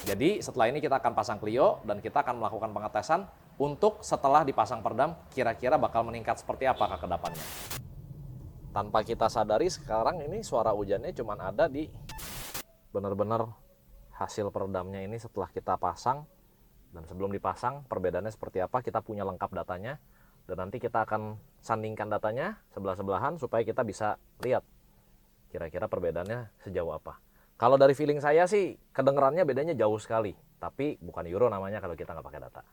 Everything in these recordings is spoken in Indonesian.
Jadi setelah ini kita akan pasang Clio dan kita akan melakukan pengetesan untuk setelah dipasang peredam kira-kira bakal meningkat seperti apa kekedapannya. Tanpa kita sadari sekarang ini suara hujannya cuma ada di benar-benar hasil peredamnya ini setelah kita pasang, dan sebelum dipasang perbedaannya seperti apa kita punya lengkap datanya, dan nanti kita akan sandingkan datanya sebelah-sebelahan supaya kita bisa lihat kira-kira perbedaannya sejauh apa. Kalau dari feeling saya sih kedengerannya bedanya jauh sekali, tapi bukan Euro namanya kalau kita nggak pakai data.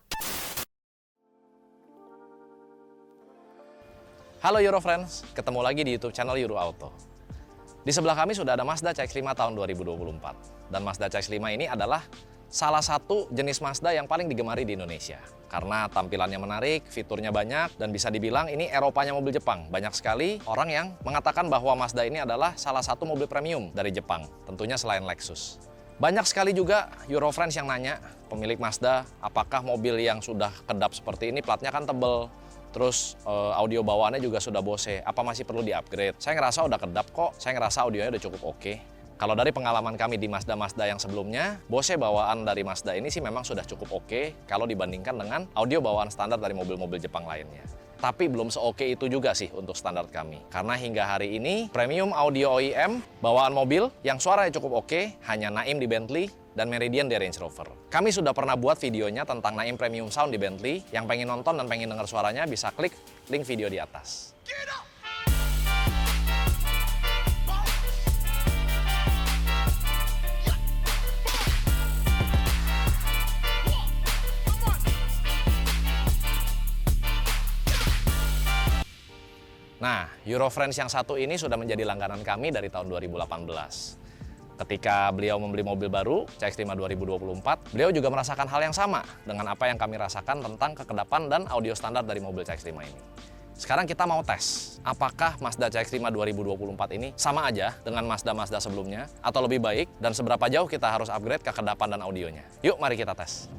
Halo Euro Friends, ketemu lagi di YouTube channel Euro Auto. Di sebelah kami sudah ada Mazda CX-5 tahun 2024. Dan Mazda CX-5 ini adalah salah satu jenis Mazda yang paling digemari di Indonesia. Karena tampilannya menarik, fiturnya banyak, dan bisa dibilang ini Eropanya mobil Jepang. Banyak sekali orang yang mengatakan bahwa Mazda ini adalah salah satu mobil premium dari Jepang, tentunya selain Lexus. Banyak sekali juga Euro Friends yang nanya, pemilik Mazda, apakah mobil yang sudah kedap seperti ini, platnya kan tebel, terus audio bawaannya juga sudah Bose, apa masih perlu di-upgrade? Saya ngerasa udah kedap kok, saya ngerasa audionya udah cukup oke. Kalau dari pengalaman kami di Mazda-Mazda yang sebelumnya, Bose bawaan dari Mazda ini sih memang sudah cukup oke kalau dibandingkan dengan audio bawaan standar dari mobil-mobil Jepang lainnya. Tapi belum seoke itu juga sih untuk standar kami. Karena hingga hari ini, premium audio OEM bawaan mobil yang suaranya cukup oke hanya Naim di Bentley dan Meridian di Range Rover. Kami sudah pernah buat videonya tentang Naim Premium Sound di Bentley. Yang pengen nonton dan pengen dengar suaranya bisa klik link video di atas. Nah, Euro Friends yang satu ini sudah menjadi langganan kami dari tahun 2018. Ketika beliau membeli mobil baru, CX-5 2024, beliau juga merasakan hal yang sama dengan apa yang kami rasakan tentang kekedapan dan audio standar dari mobil CX-5 ini. Sekarang kita mau tes, apakah Mazda CX-5 2024 ini sama aja dengan Mazda-Mazda sebelumnya, atau lebih baik, dan seberapa jauh kita harus upgrade kekedapan dan audionya. Yuk, mari kita tes.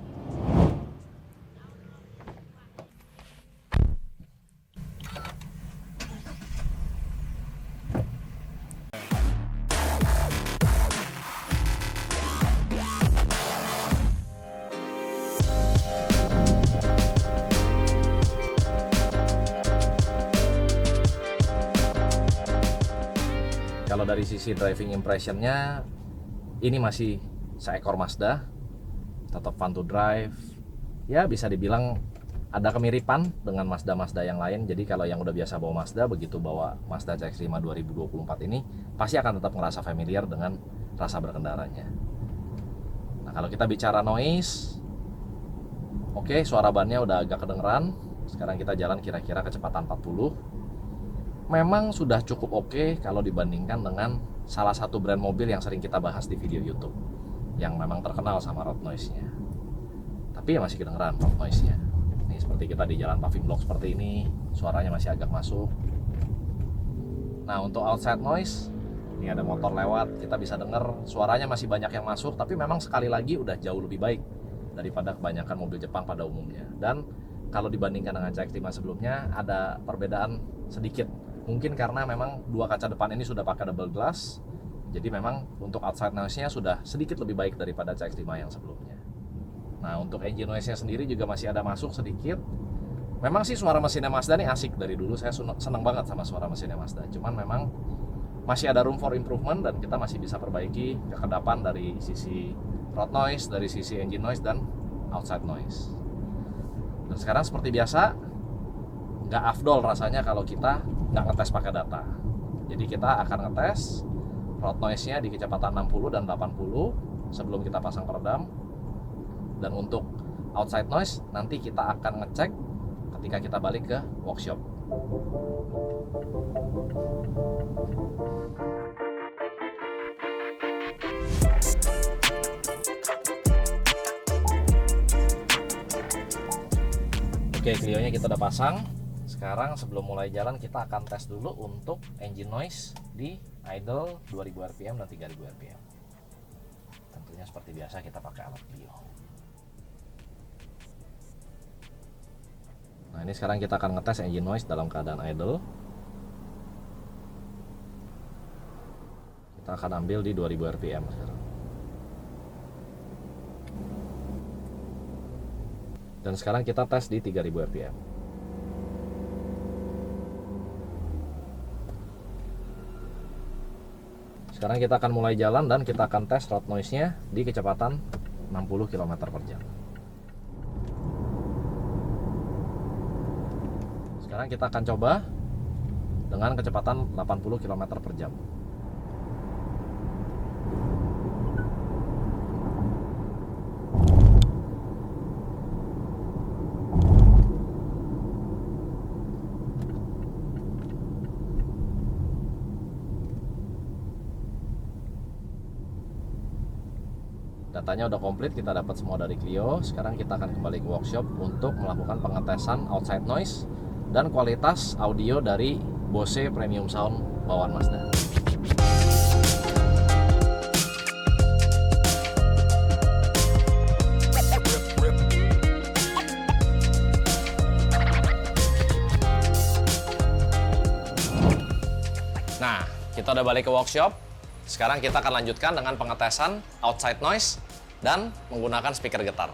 Kalau dari sisi driving impressionnya, ini masih seekor Mazda, tetap fun to drive. Ya bisa dibilang ada kemiripan dengan Mazda-Mazda yang lain. Jadi kalau yang udah biasa bawa Mazda, begitu bawa Mazda CX-5 2024 ini, pasti akan tetap ngerasa familiar dengan rasa berkendaranya. Nah kalau kita bicara noise, oke, suara bannya udah agak kedengeran. Sekarang kita jalan kira-kira kecepatan 40. Memang sudah cukup oke kalau dibandingkan dengan salah satu brand mobil yang sering kita bahas di video YouTube, yang memang terkenal sama road noise-nya. Tapi ya masih kedengeran road noise-nya. Nih seperti kita di jalan paving block seperti ini, suaranya masih agak masuk. Nah untuk outside noise, ini ada motor lewat, kita bisa dengar suaranya masih banyak yang masuk, tapi memang sekali lagi udah jauh lebih baik daripada kebanyakan mobil Jepang pada umumnya. Dan kalau dibandingkan dengan CX-5 sebelumnya, ada perbedaan sedikit. Mungkin karena memang dua kaca depan ini sudah pakai double glass, jadi memang untuk outside noise-nya sudah sedikit lebih baik daripada CX-5 yang sebelumnya. Nah untuk engine noise-nya sendiri juga masih ada masuk sedikit. Memang sih suara mesinnya Mazda ini asik, dari dulu saya seneng banget sama suara mesinnya Mazda. Cuman memang masih ada room for improvement dan kita masih bisa perbaiki kekedapan dari sisi road noise, dari sisi engine noise dan outside noise. Dan sekarang seperti biasa, nggak afdol rasanya kalau kita nggak ngetes pakai data. Jadi kita akan ngetes road noise-nya di kecepatan 60 dan 80 sebelum kita pasang peredam. Dan untuk outside noise nanti kita akan ngecek ketika kita balik ke workshop. Oke, Clio-nya kita udah pasang. Sekarang sebelum mulai jalan kita akan tes dulu untuk engine noise di idle 2000 rpm dan 3000 rpm. Tentunya seperti biasa kita pakai alat Clio. Nah ini sekarang kita akan ngetes engine noise dalam keadaan idle. Kita akan ambil di 2000 rpm sekarang. Dan sekarang kita tes di 3000 rpm. Sekarang kita akan mulai jalan dan kita akan tes road noise-nya di kecepatan 60 km per jam. Sekarang kita akan coba dengan kecepatan 80 km per jam. Datanya udah komplit, kita dapat semua dari Clio. Sekarang kita akan kembali ke workshop untuk melakukan pengetesan outside noise dan kualitas audio dari Bose Premium Sound bawaan Mazda. Nah, kita udah balik ke workshop. Sekarang kita akan lanjutkan dengan pengetesan outside noise dan menggunakan speaker getar.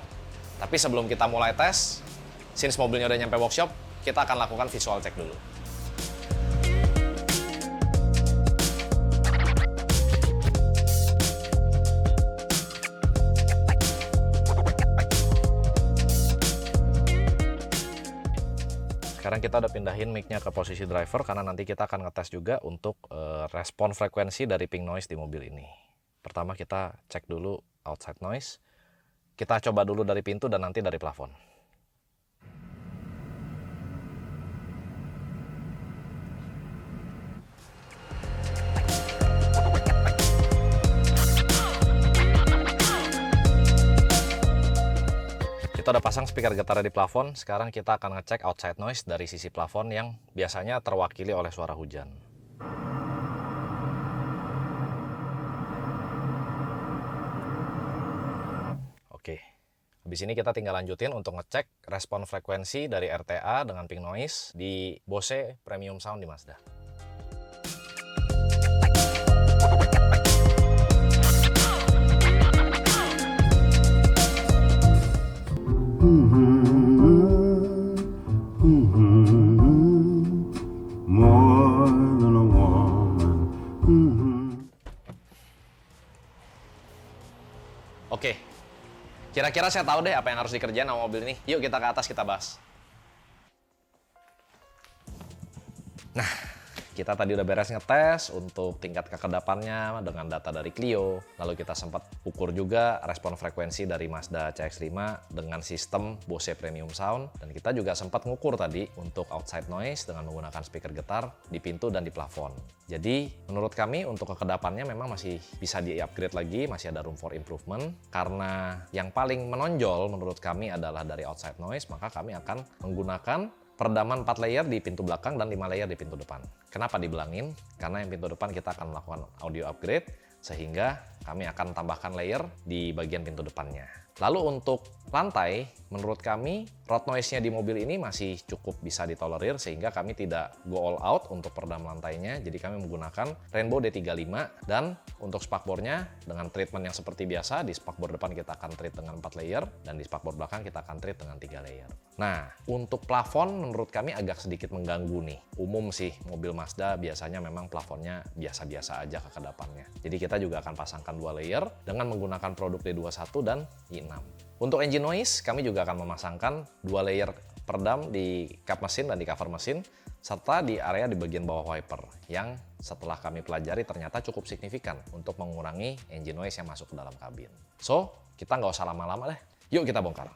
Tapi sebelum kita mulai tes, since mobilnya udah nyampe workshop, kita akan lakukan visual check dulu. Sekarang kita udah pindahin mic-nya ke posisi driver karena nanti kita akan ngetes juga untuk respon frekuensi dari pink noise di mobil ini. Pertama kita cek dulu outside noise. Kita coba dulu dari pintu dan nanti dari plafon. Kita udah pasang speaker getar di plafon. Sekarang kita akan ngecek outside noise dari sisi plafon yang biasanya terwakili oleh suara hujan. Oke, habis ini kita tinggal lanjutin untuk ngecek respon frekuensi dari RTA dengan pink noise di Bose Premium Sound di Mazda. Oke, kira-kira saya tahu deh apa yang harus dikerjain sama mobil ini. Yuk kita ke atas, kita bahas. Nah, kita tadi udah beres ngetes untuk tingkat kekedapannya dengan data dari Clio. Lalu kita sempat ukur juga respon frekuensi dari Mazda CX-5 dengan sistem Bose Premium Sound. Dan kita juga sempat ngukur tadi untuk outside noise dengan menggunakan speaker getar di pintu dan di plafon. Jadi menurut kami untuk kekedapannya memang masih bisa di-upgrade lagi, masih ada room for improvement. Karena yang paling menonjol menurut kami adalah dari outside noise, maka kami akan menggunakan peredaman 4 layer di pintu belakang dan 5 layer di pintu depan. Kenapa dibilangin? Karena yang pintu depan kita akan melakukan audio upgrade, sehingga kami akan tambahkan layer di bagian pintu depannya. Lalu untuk lantai, menurut kami road noise-nya di mobil ini masih cukup bisa ditolerir sehingga kami tidak go all out untuk peredam lantainya. Jadi kami menggunakan Rainbow D35 dan untuk spakbornya dengan treatment yang seperti biasa, di spakbor depan kita akan treat dengan 4 layer dan di spakbor belakang kita akan treat dengan 3 layer. Nah, untuk plafon menurut kami agak sedikit mengganggu nih. Umum sih mobil Mazda biasanya memang plafonnya biasa-biasa aja kekedapannya. Jadi kita juga akan pasangkan 2 layer dengan menggunakan produk D21 dan I6. Untuk engine noise, kami juga akan memasangkan 2 layer peredam di kap mesin dan di cover mesin, serta di area di bagian bawah wiper, yang setelah kami pelajari ternyata cukup signifikan untuk mengurangi engine noise yang masuk ke dalam kabin. So, kita nggak usah lama-lama deh. Yuk kita bongkar.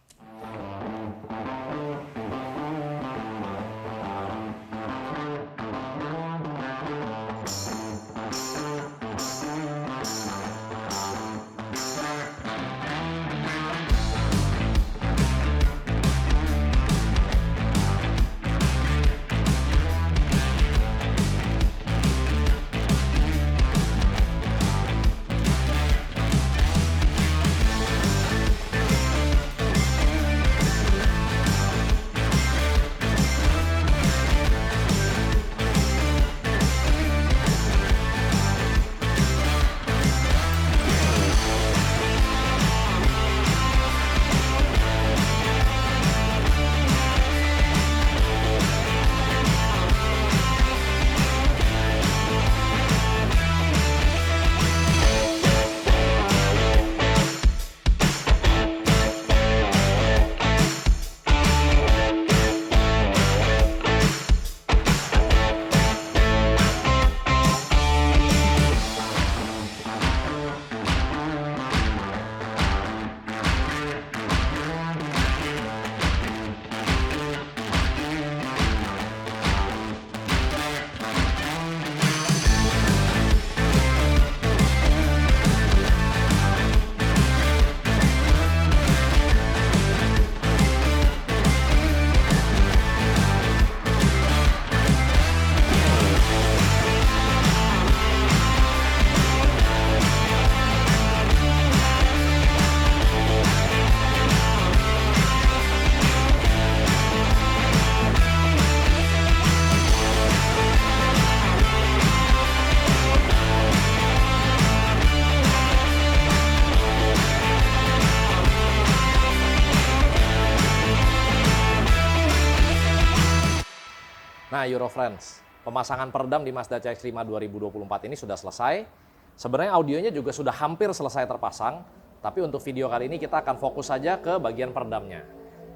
Nah, Eurofriends, pemasangan peredam di Mazda CX-5 2024 ini sudah selesai. Sebenarnya audionya juga sudah hampir selesai terpasang, tapi untuk video kali ini kita akan fokus saja ke bagian peredamnya.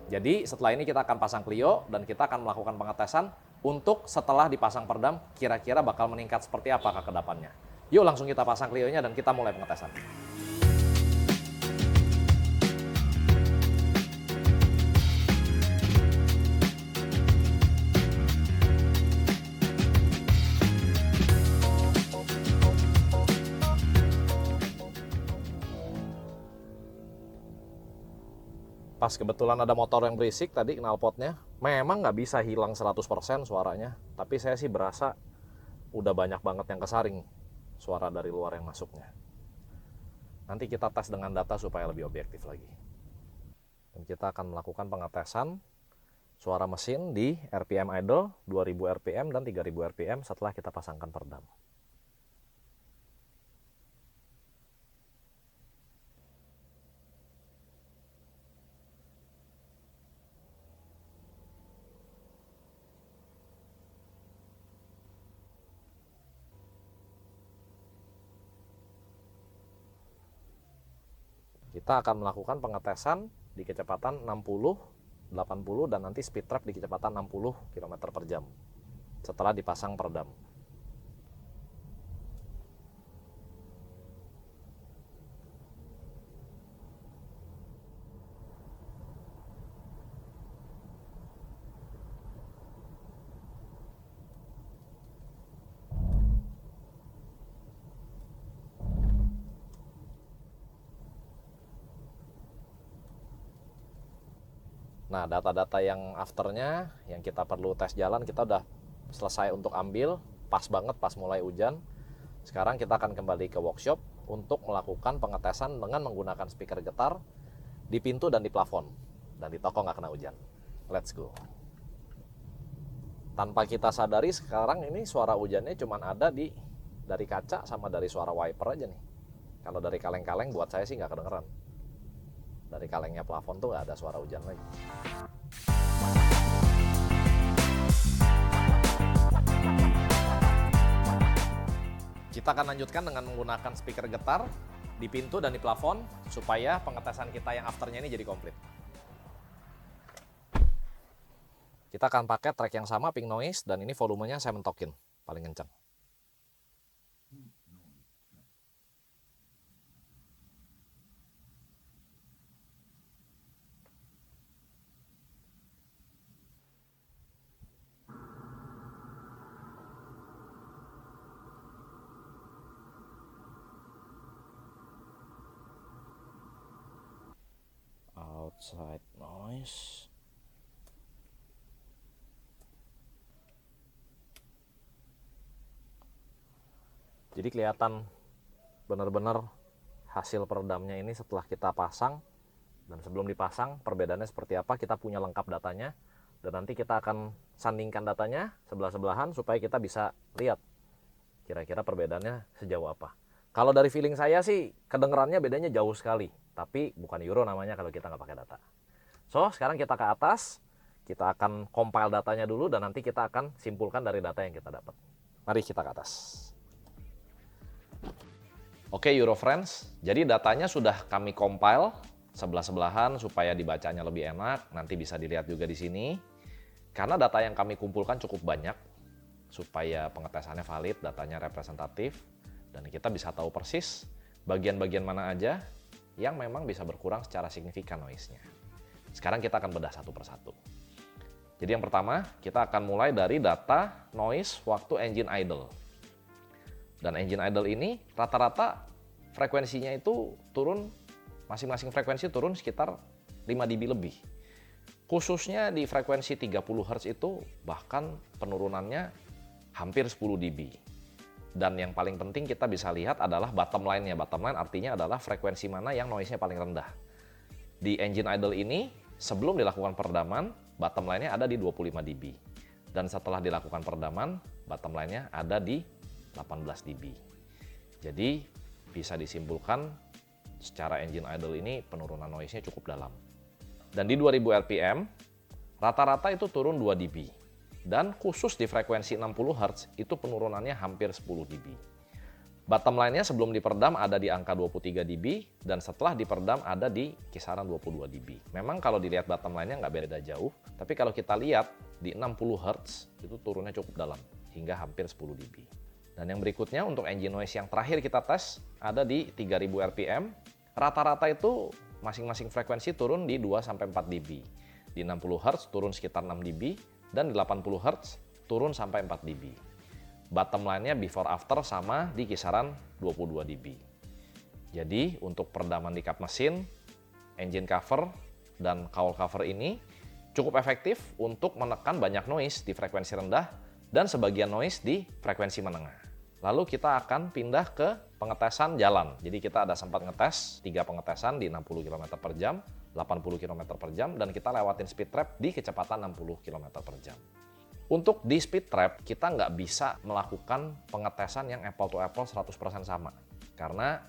Jadi setelah ini kita akan pasang Clio dan kita akan melakukan pengetesan untuk setelah dipasang peredam kira-kira bakal meningkat seperti apa kekedapannya. Yuk langsung kita pasang Clio-nya dan kita mulai pengetesan. Pas kebetulan ada motor yang berisik tadi knalpotnya, memang nggak bisa hilang 100% suaranya, tapi saya sih berasa udah banyak banget yang kesaring suara dari luar yang masuknya. Nanti kita tes dengan data supaya lebih objektif lagi. Dan kita akan melakukan pengetesan suara mesin di RPM idle 2000 RPM dan 3000 RPM setelah kita pasangkan peredam. Kita akan melakukan pengetesan di kecepatan 60, 80, dan nanti speed trap di kecepatan 60 km per jam setelah dipasang peredam. Nah, data-data yang afternya, yang kita perlu tes jalan, kita udah selesai untuk ambil, pas banget pas mulai hujan. Sekarang kita akan kembali ke workshop untuk melakukan pengetesan dengan menggunakan speaker getar di pintu dan di plafon. Dan di toko nggak kena hujan. Let's go. Tanpa kita sadari sekarang ini suara hujannya cuma ada dari kaca sama dari suara wiper aja nih. Kalau dari kaleng-kaleng buat saya sih nggak kedengeran. Dari kalengnya plafon tuh nggak ada suara hujan lagi. Kita akan lanjutkan dengan menggunakan speaker getar di pintu dan di plafon supaya pengetesan kita yang afternya ini jadi komplit. Kita akan pakai track yang sama, pink noise, dan ini volumenya saya mentokin paling kencang. Outside noise. Jadi kelihatan benar-benar hasil peredamnya ini setelah kita pasang dan sebelum dipasang perbedaannya seperti apa. Kita punya lengkap datanya dan nanti kita akan sandingkan datanya sebelah-sebelahan supaya kita bisa lihat kira-kira perbedaannya sejauh apa. Kalau dari feeling saya sih kedengerannya bedanya jauh sekali, tapi bukan Euro namanya kalau kita nggak pakai data. So sekarang kita ke atas, kita akan compile datanya dulu dan nanti kita akan simpulkan dari data yang kita dapat. Mari kita ke atas. Oke Eurofriends, jadi datanya sudah kami compile sebelah-sebelahan supaya dibacanya lebih enak. Nanti bisa dilihat juga di sini. Karena data yang kami kumpulkan cukup banyak, supaya pengetesannya valid, datanya representatif, dan kita bisa tahu persis bagian-bagian mana aja yang memang bisa berkurang secara signifikan noise-nya. Sekarang kita akan bedah satu persatu. Jadi yang pertama, kita akan mulai dari data noise waktu engine idle. Dan engine idle ini rata-rata frekuensinya itu turun, masing-masing frekuensi turun sekitar 5 dB lebih. Khususnya di frekuensi 30 Hz itu bahkan penurunannya hampir 10 dB. Dan yang paling penting kita bisa lihat adalah bottom line-nya. Bottom line artinya adalah frekuensi mana yang noise-nya paling rendah. Di engine idle ini, sebelum dilakukan peredaman, bottom line-nya ada di 25 dB. Dan setelah dilakukan peredaman, bottom line-nya ada di 18 dB. Jadi bisa disimpulkan secara engine idle ini penurunan noise-nya cukup dalam. Dan di 2000 RPM, rata-rata itu turun 2 dB. dan khusus di frekuensi 60 Hz itu penurunannya hampir 10 dB. Bottom line-nya sebelum diperdam ada di angka 23 dB dan setelah diperdam ada di kisaran 22 dB. Memang kalau dilihat bottom line-nya nggak beda jauh, tapi kalau kita lihat di 60 Hz itu turunnya cukup dalam hingga hampir 10 dB. Dan yang berikutnya untuk engine noise yang terakhir kita tes ada di 3000 RPM. Rata-rata itu masing-masing frekuensi turun di 2-4 dB. Di 60 Hz turun sekitar 6 dB dan di 80 Hz turun sampai 4 dB. Bottom line-nya before after sama di kisaran 22 dB. Jadi untuk peredaman di kap mesin, engine cover, dan cowl cover ini cukup efektif untuk menekan banyak noise di frekuensi rendah dan sebagian noise di frekuensi menengah. Lalu kita akan pindah ke pengetesan jalan. Jadi kita ada sempat ngetes 3 pengetesan di 60 km per jam, 80 km per jam, dan kita lewatin speed trap di kecepatan 60 km per jam. Untuk di speed trap, kita nggak bisa melakukan pengetesan yang apple to apple 100% sama. Karena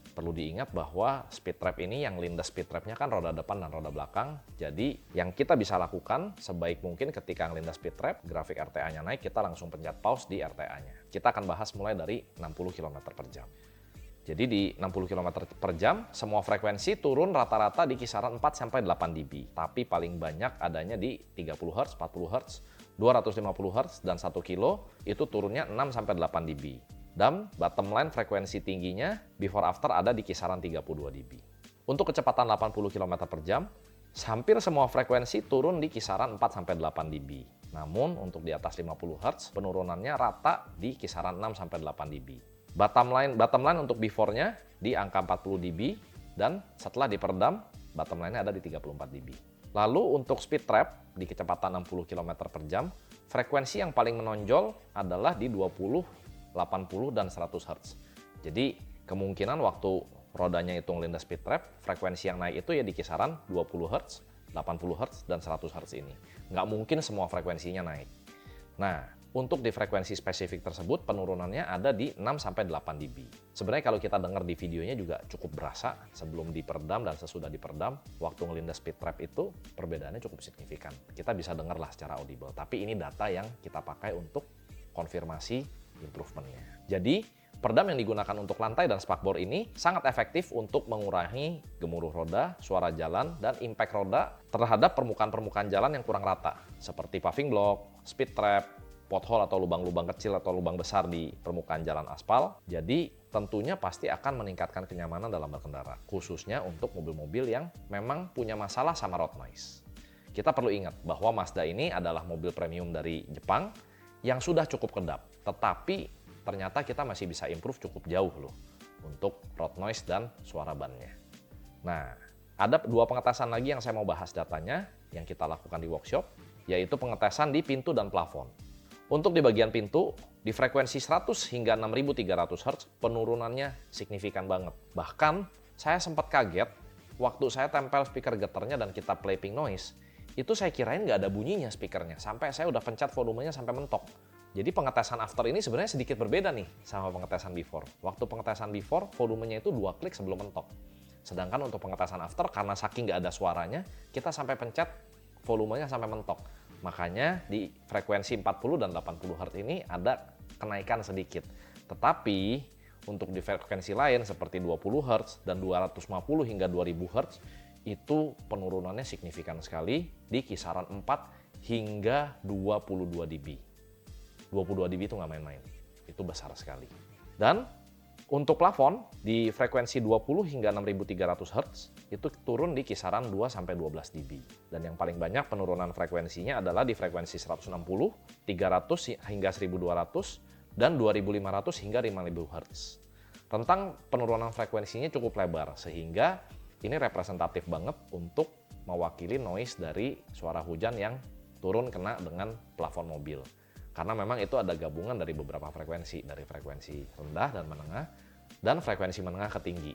perlu diingat bahwa speed trap ini yang lindas speed trapnya kan roda depan dan roda belakang. Jadi yang kita bisa lakukan sebaik mungkin ketika ngelindas speed trap, grafik RTA-nya naik, kita langsung pencet pause di RTA-nya. Kita akan bahas mulai dari 60 km per jam. Jadi di 60 km per jam, semua frekuensi turun rata-rata di kisaran 4-8 dB. Tapi paling banyak adanya di 30 Hz, 40 Hz, 250 Hz, dan 1 kilo itu turunnya 6-8 dB. Dan bottom line frekuensi tingginya before after ada di kisaran 32 dB. Untuk kecepatan 80 km per jam, hampir semua frekuensi turun di kisaran 4-8 dB. Namun untuk di atas 50 Hz, penurunannya rata di kisaran 6-8 dB. Bottom line untuk before-nya di angka 40 dB, dan setelah diperdam, bottom line-nya ada di 34 dB. Lalu untuk speed trap di kecepatan 60 km per jam, frekuensi yang paling menonjol adalah di 20, 80 dan 100 Hz. Jadi kemungkinan waktu rodanya itu ngelindas speed trap, frekuensi yang naik itu ya di kisaran 20 Hz, 80 Hz, dan 100 Hz ini. Nggak mungkin semua frekuensinya naik. Nah, untuk di frekuensi spesifik tersebut penurunannya ada di 6-8 dB. Sebenarnya kalau kita dengar di videonya juga cukup berasa sebelum diperdam dan sesudah diperdam, waktu ngelindas speed trap itu perbedaannya cukup signifikan. Kita bisa dengarlah secara audible, tapi ini data yang kita pakai untuk konfirmasi improvement-nya. Jadi, peredam yang digunakan untuk lantai dan spakbor ini sangat efektif untuk mengurangi gemuruh roda, suara jalan, dan impact roda terhadap permukaan-permukaan jalan yang kurang rata, seperti paving block, speed trap, pothole atau lubang-lubang kecil atau lubang besar di permukaan jalan aspal. Jadi, tentunya pasti akan meningkatkan kenyamanan dalam berkendara, khususnya untuk mobil-mobil yang memang punya masalah sama road noise. Kita perlu ingat bahwa Mazda ini adalah mobil premium dari Jepang yang sudah cukup kedap, tetapi ternyata kita masih bisa improve cukup jauh loh untuk road noise dan suara bannya. Nah, ada 2 pengetesan lagi yang saya mau bahas datanya yang kita lakukan di workshop, yaitu pengetesan di pintu dan plafon. Untuk di bagian pintu, di frekuensi 100 hingga 6300 Hz penurunannya signifikan banget. Bahkan saya sempat kaget waktu saya tempel speaker getarnya dan kita play pink noise, itu saya kirain nggak ada bunyinya speakernya, sampai saya udah pencet volumenya sampai mentok. Jadi pengetesan after ini sebenarnya sedikit berbeda nih sama pengetesan before. Waktu pengetesan before, volumenya itu 2 klik sebelum mentok. Sedangkan untuk pengetesan after, karena saking nggak ada suaranya, kita sampai pencet volumenya sampai mentok. Makanya di frekuensi 40 dan 80 Hz ini ada kenaikan sedikit. Tetapi untuk di frekuensi lain seperti 20 Hz dan 250 hingga 2000 Hz, itu penurunannya signifikan sekali di kisaran 4 hingga 22 dB. 22 dB itu nggak main-main, itu besar sekali. Dan untuk plafon di frekuensi 20 hingga 6300 Hz itu turun di kisaran 2-12 dB. Dan yang paling banyak penurunan frekuensinya adalah di frekuensi 160, 300 hingga 1200, dan 2500 hingga 5000 Hz. Rentang penurunan frekuensinya cukup lebar sehingga ini representatif banget untuk mewakili noise dari suara hujan yang turun kena dengan plafon mobil. Karena memang itu ada gabungan dari beberapa frekuensi, dari frekuensi rendah dan menengah, dan frekuensi menengah ke tinggi.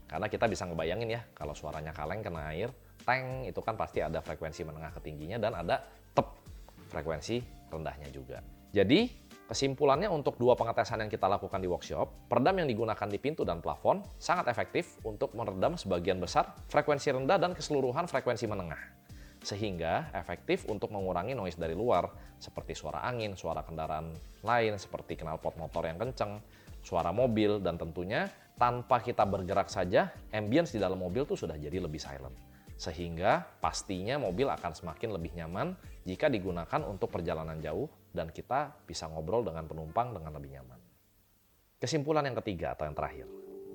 Karena kita bisa ngebayangin ya, kalau suaranya kaleng kena air, teng, itu kan pasti ada frekuensi menengah ke tingginya dan ada tep, frekuensi rendahnya juga. Jadi, kesimpulannya untuk 2 pengetesan yang kita lakukan di workshop, peredam yang digunakan di pintu dan plafon sangat efektif untuk meredam sebagian besar frekuensi rendah dan keseluruhan frekuensi menengah. sehingga efektif untuk mengurangi noise dari luar seperti suara angin, suara kendaraan lain seperti knalpot motor yang kenceng, suara mobil, dan tentunya tanpa kita bergerak saja ambience di dalam mobil tuh sudah jadi lebih silent. Sehingga pastinya mobil akan semakin lebih nyaman jika digunakan untuk perjalanan jauh dan kita bisa ngobrol dengan penumpang dengan lebih nyaman. Kesimpulan yang ketiga atau yang terakhir,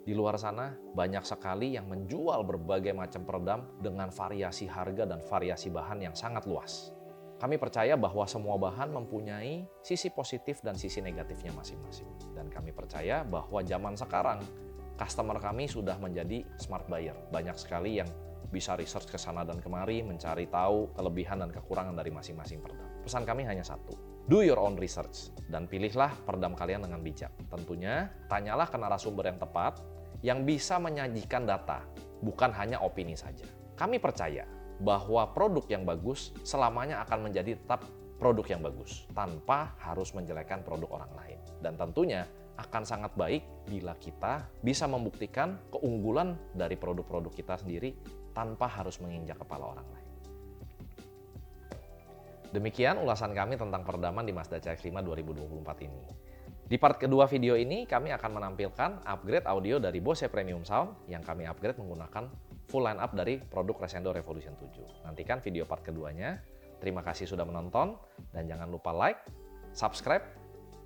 di luar sana banyak sekali yang menjual berbagai macam peredam dengan variasi harga dan variasi bahan yang sangat luas. Kami percaya bahwa semua bahan mempunyai sisi positif dan sisi negatifnya masing-masing. Dan kami percaya bahwa zaman sekarang customer kami sudah menjadi smart buyer. Banyak sekali yang bisa research ke sana dan kemari, mencari tahu kelebihan dan kekurangan dari masing-masing peredam. Pesan kami hanya satu, do your own research dan pilihlah peredam kalian dengan bijak. Tentunya, tanyalah ke narasumber yang tepat, yang bisa menyajikan data, bukan hanya opini saja. Kami percaya bahwa produk yang bagus selamanya akan menjadi tetap produk yang bagus, tanpa harus menjelekkan produk orang lain. Dan tentunya akan sangat baik bila kita bisa membuktikan keunggulan dari produk-produk kita sendiri tanpa harus menginjak kepala orang lain. Demikian ulasan kami tentang peredaman di Mazda CX-5 2024 ini. Di part kedua video ini, kami akan menampilkan upgrade audio dari Bose Premium Sound yang kami upgrade menggunakan full line-up dari produk Crescendo Revolution 7. Nantikan video part keduanya. Terima kasih sudah menonton, dan jangan lupa like, subscribe,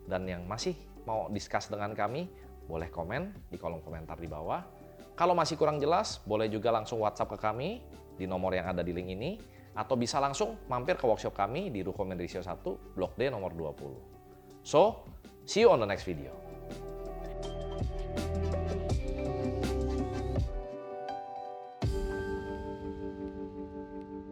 dan yang masih mau discuss dengan kami, boleh komen di kolom komentar di bawah. Kalau masih kurang jelas, boleh juga langsung WhatsApp ke kami di nomor yang ada di link ini, atau bisa langsung mampir ke workshop kami di Ruko Mendrisio 1, Blok D nomor 20. So, see you on the next video.